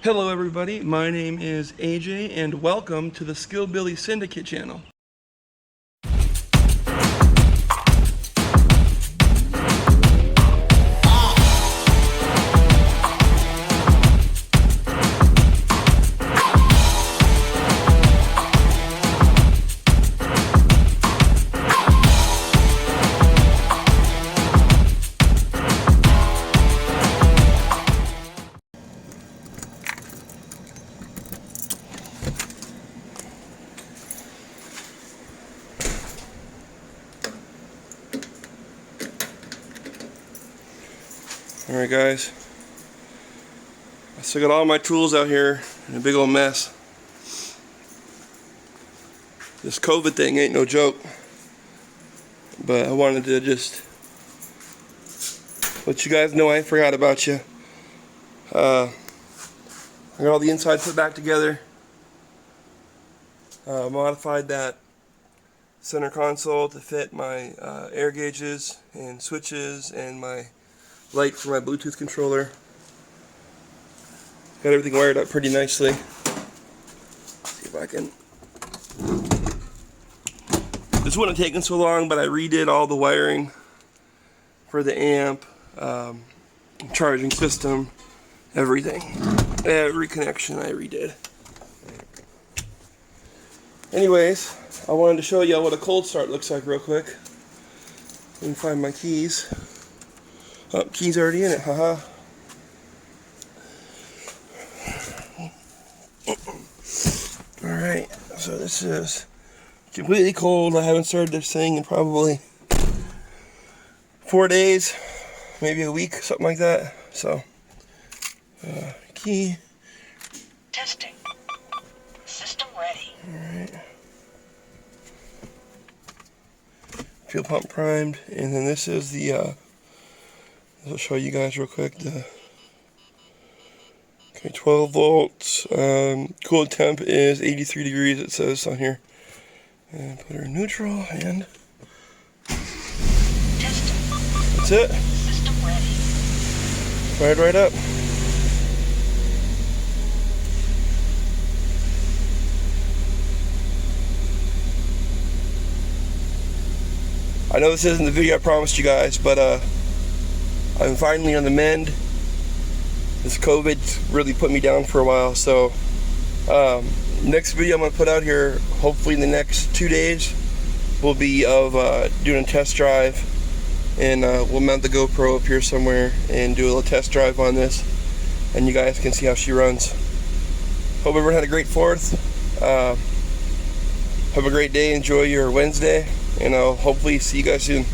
Hello everybody, my name is AJ and welcome to the Skillbilly Syndicate channel. Alright guys, I still got all my tools out here in a big old mess. This COVID thing ain't no joke, but I wanted to just let you guys know I ain't forgot about you. I got all the inside put back together. Modified that center console to fit my air gauges and switches and my light for my Bluetooth controller. Got everything wired up pretty nicely. See if I can. This wouldn't have taken so long, but I redid all the wiring for the amp, charging system, everything. Every connection I redid. Anyways, I wanted to show you what a cold start looks like real quick. Let me find my keys. Oh, key's already in it, haha. Alright, so this is completely cold. I haven't started this thing in probably 4 days, maybe a week, something like that. So, key. Testing. System ready. Alright. Fuel pump primed, and then this is the I'll show you guys real quick. Okay, 12 volts. Cool temp is 83 degrees. It says on here. And put her in neutral and Testing. that's it. System ready. Fired right up. I know this isn't the video I promised you guys, but I'm finally on the mend. This COVID really put me down for a while, so next video I'm going to put out here, hopefully in the next 2 days, will be of doing a test drive, and we'll mount the GoPro up here somewhere and do a little test drive on this, and you guys can see how she runs. Hope everyone had a great 4th. Have a great day, enjoy your Wednesday, and I'll hopefully see you guys soon.